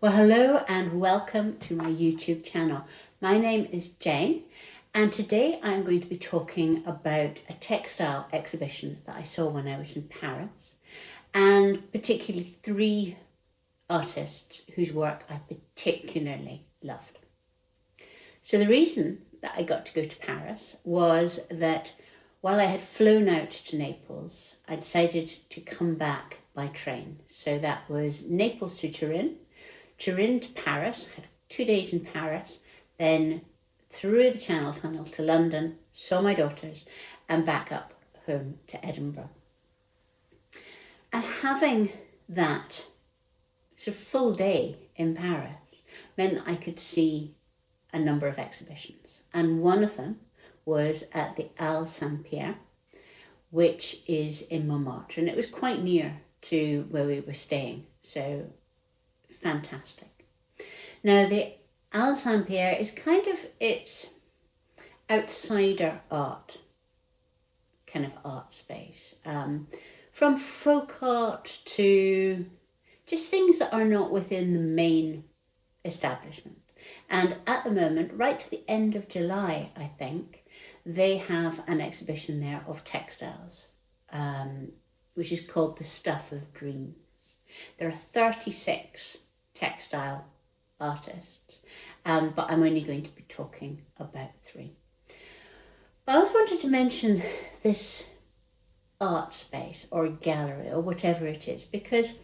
Well, hello and welcome to my YouTube channel. My name is Jane, and today I'm going to be talking about a textile exhibition that I saw when I was in Paris, and particularly three artists whose work I particularly loved. So the reason that I got to go to Paris was that while I had flown out to Naples, I decided to come back by train. So that was Naples to Turin to Paris, had 2 days in Paris, then through the Channel Tunnel to London, saw my daughters, and back up home to Edinburgh. And having that sort of full day in Paris meant that I could see a number of exhibitions. And one of them was at the Halle Saint-Pierre, which is in Montmartre, and it was quite near to where we were staying, so fantastic. Now the Halle Saint-Pierre is kind of its outsider art, kind of art space, from folk art to just things that are not within the main establishment. And at the moment, right to the end of July, I think, they have an exhibition there of textiles, which is called The Stuff of Dreams. There are 36 textile artists, but I'm only going to be talking about 3. But I also wanted to mention this art space or gallery or whatever it is, because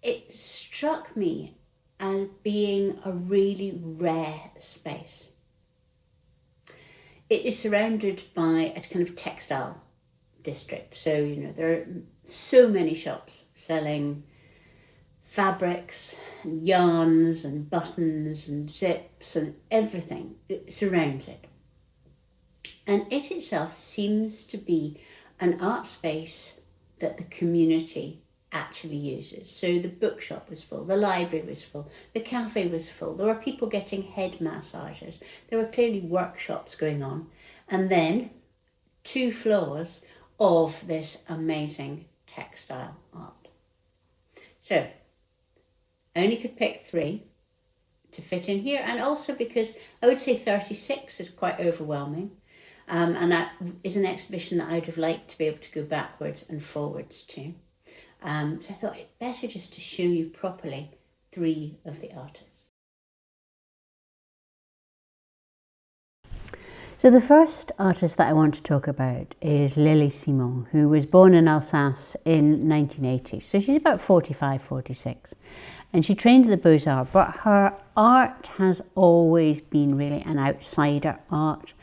it struck me as being a really rare space. It is surrounded by a kind of textile district. So, there are so many shops selling fabrics and yarns and buttons and zips and everything. It surrounds it. And it itself seems to be an art space that the community actually uses. So the bookshop was full, the library was full, the cafe was full, there were people getting head massages, there were clearly workshops going on, and then 2 floors of this amazing textile art. So I only could pick 3 to fit in here, and also because I would say 36 is quite overwhelming, and that is an exhibition that I would have liked to be able to go backwards and forwards to. So I thought it better just to show you properly 3 of the artists. So the first artist that I want to talk about is Lili Simon, who was born in Alsace in 1980. So she's about 45, 46. And she trained at the Beaux-Arts, but her art has always been really an outsider art.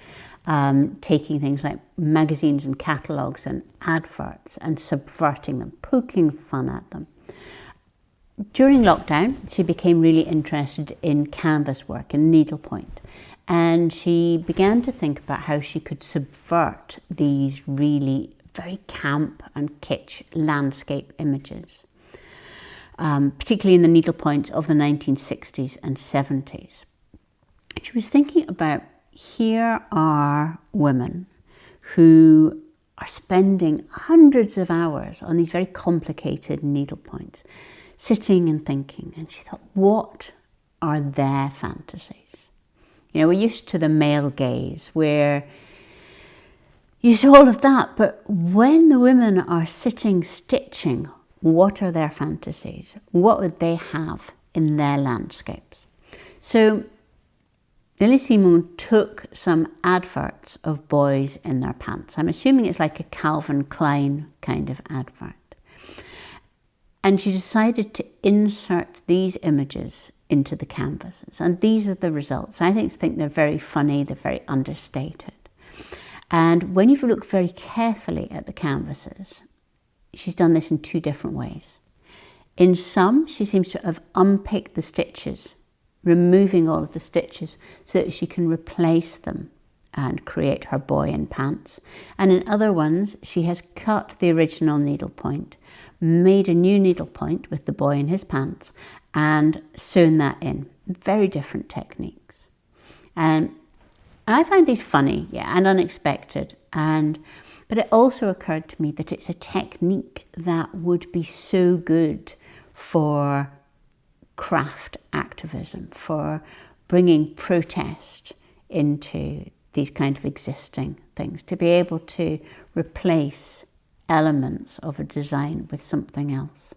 Taking things like magazines and catalogues and adverts and subverting them, poking fun at them. During lockdown, she became really interested in canvas work and needlepoint, and she began to think about how she could subvert these really very camp and kitsch landscape images, particularly in the needlepoints of the 1960s and 70s. She was thinking about, here are women who are spending hundreds of hours on these very complicated needlepoints, sitting and thinking. And she thought, what are their fantasies? We're used to the male gaze where you see all of that, but when the women are sitting stitching, what are their fantasies? What would they have in their landscapes? So Lili Simon took some adverts of boys in their pants. I'm assuming it's like a Calvin Klein kind of advert. And she decided to insert these images into the canvases. And these are the results. I think they're very funny, they're very understated. And when you look very carefully at the canvases, she's done this in 2 different ways. In some, she seems to have unpicked the stitches, removing all of the stitches so that she can replace them and create her boy in pants. And in other ones, she has cut the original needlepoint, made a new needlepoint with the boy in his pants, and sewn that in. Very different techniques. And I find these funny, and unexpected. But it also occurred to me that it's a technique that would be so good for craft activism, for bringing protest into these kind of existing things, to be able to replace elements of a design with something else.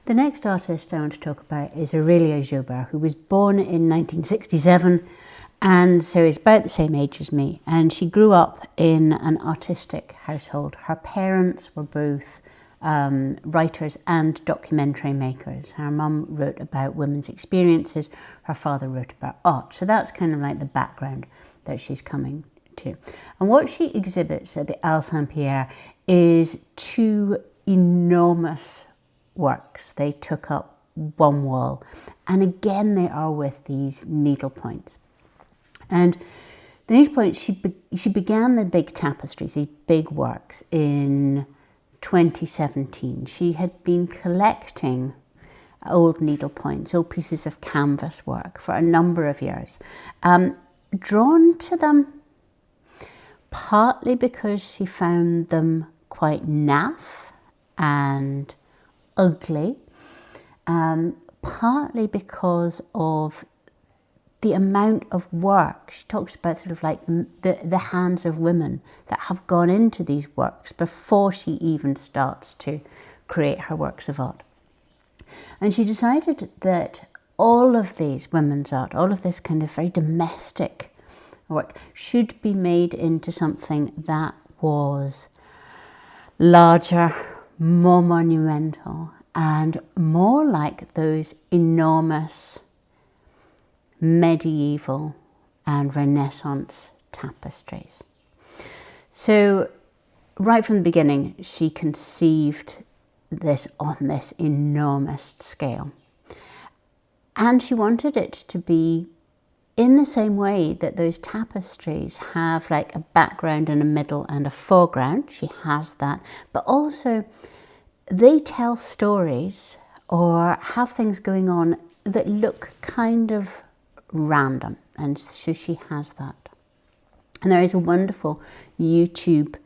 The next artist I want to talk about is Aurélia Jaubert, who was born in 1967, and so is about the same age as me, and she grew up in an artistic household. Her parents were both writers and documentary makers. Her mum wrote about women's experiences, her father wrote about art. So that's kind of like the background that she's coming to. And what she exhibits at the Halle Saint-Pierre is two enormous works. They took up one wall, and again they are with these needlepoints. And the needlepoints, she began the big tapestries, these big works, in 2017. She had been collecting old needlepoints, old pieces of canvas work for a number of years. Drawn to them partly because she found them quite naff and ugly, partly because of the amount of work. She talks about sort of like the hands of women that have gone into these works before she even starts to create her works of art. And she decided that all of these women's art, all of this kind of very domestic work, should be made into something that was larger, more monumental, and more like those enormous medieval and Renaissance tapestries. So right from the beginning, she conceived this on this enormous scale. And she wanted it to be in the same way that those tapestries have like a background and a middle and a foreground. She has that, but also they tell stories or have things going on that look kind of random, and so she has that. And there is a wonderful YouTube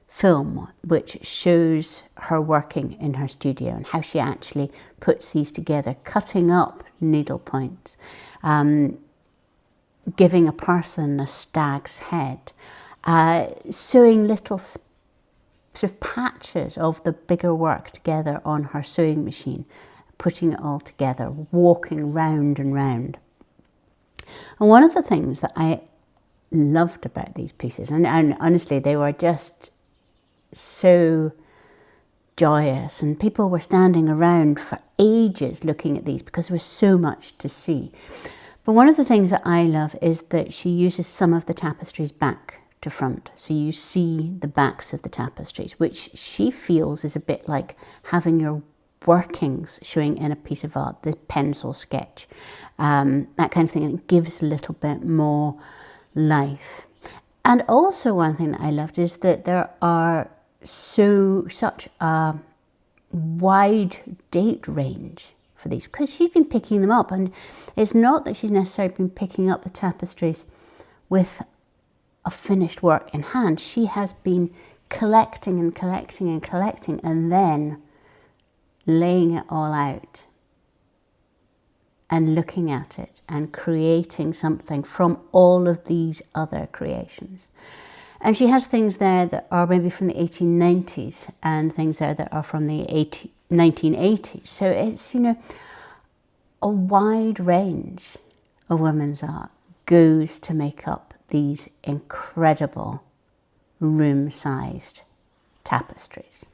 film which shows her working in her studio and how she actually puts these together, cutting up needle points, giving a person a stag's head, sewing little sort of patches of the bigger work together on her sewing machine, putting it all together, walking round and round. And one of the things that I loved about these pieces, and honestly, they were just so joyous, and people were standing around for ages looking at these because there was so much to see. But one of the things that I love is that she uses some of the tapestries back to front. So you see the backs of the tapestries, which she feels is a bit like having your workings showing in a piece of art, the pencil sketch, that kind of thing, and it gives a little bit more life. And also one thing that I loved is that there are such a wide date range for these, because she's been picking them up, and it's not that she's necessarily been picking up the tapestries with a finished work in hand. She has been collecting and collecting and collecting, and then laying it all out and looking at it and creating something from all of these other creations. And she has things there that are maybe from the 1890s and things there that are from the 1980s. So it's, you know, a wide range of women's art goes to make up these incredible room-sized tapestries.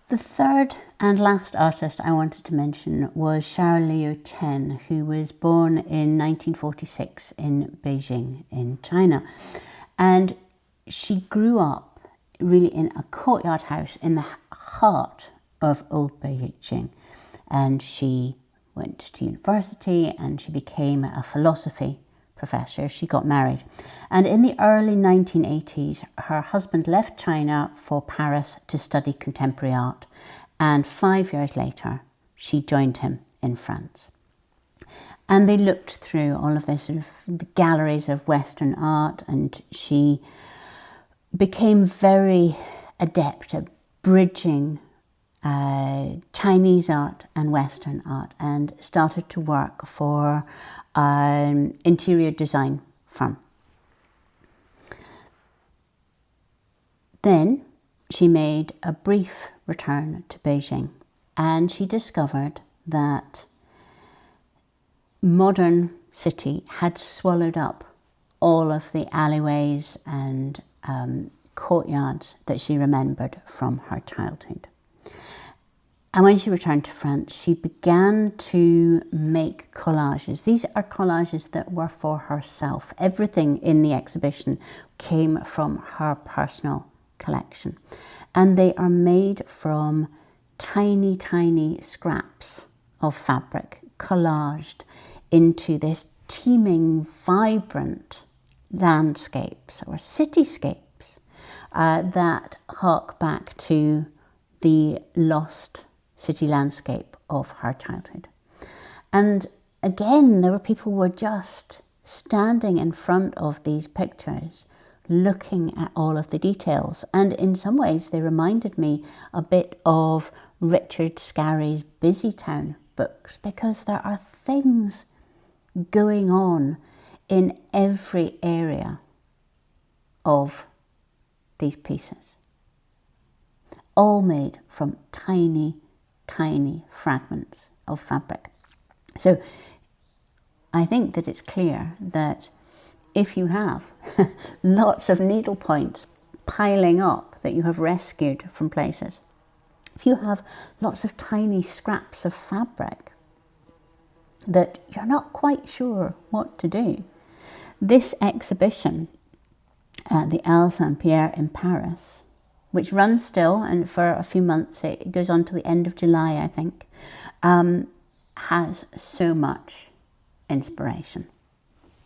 The third and last artist I wanted to mention was Sha Leo Chen, who was born in 1946 in Beijing in China. And she grew up really in a courtyard house in the heart of old Beijing. And she went to university and she became a philosophy professor. She got married. And in the early 1980s, her husband left China for Paris to study contemporary art. And 5 years later, she joined him in France. And they looked through all of this sort of galleries of Western art, and she became very adept at bridging Chinese art and Western art, and started to work for an interior design firm. Then she made a brief return to Beijing, and she discovered that modern city had swallowed up all of the alleyways and courtyards that she remembered from her childhood. And when she returned to France, she began to make collages. These are collages that were for herself. Everything in the exhibition came from her personal collection. And they are made from tiny, tiny scraps of fabric, collaged into this teeming, vibrant landscapes or cityscapes that hark back to the lost city landscape of her childhood. And again, there were people who were just standing in front of these pictures, looking at all of the details. And in some ways, they reminded me a bit of Richard Scarry's Busy Town books, because there are things going on in every area of these pieces, all made from tiny, tiny fragments of fabric. So I think that it's clear that if you have lots of needle points piling up that you have rescued from places, if you have lots of tiny scraps of fabric that you're not quite sure what to do, this exhibition at the Halle Saint-Pierre in Paris, which runs still and for a few months, it goes on to the end of July, I think, has so much inspiration.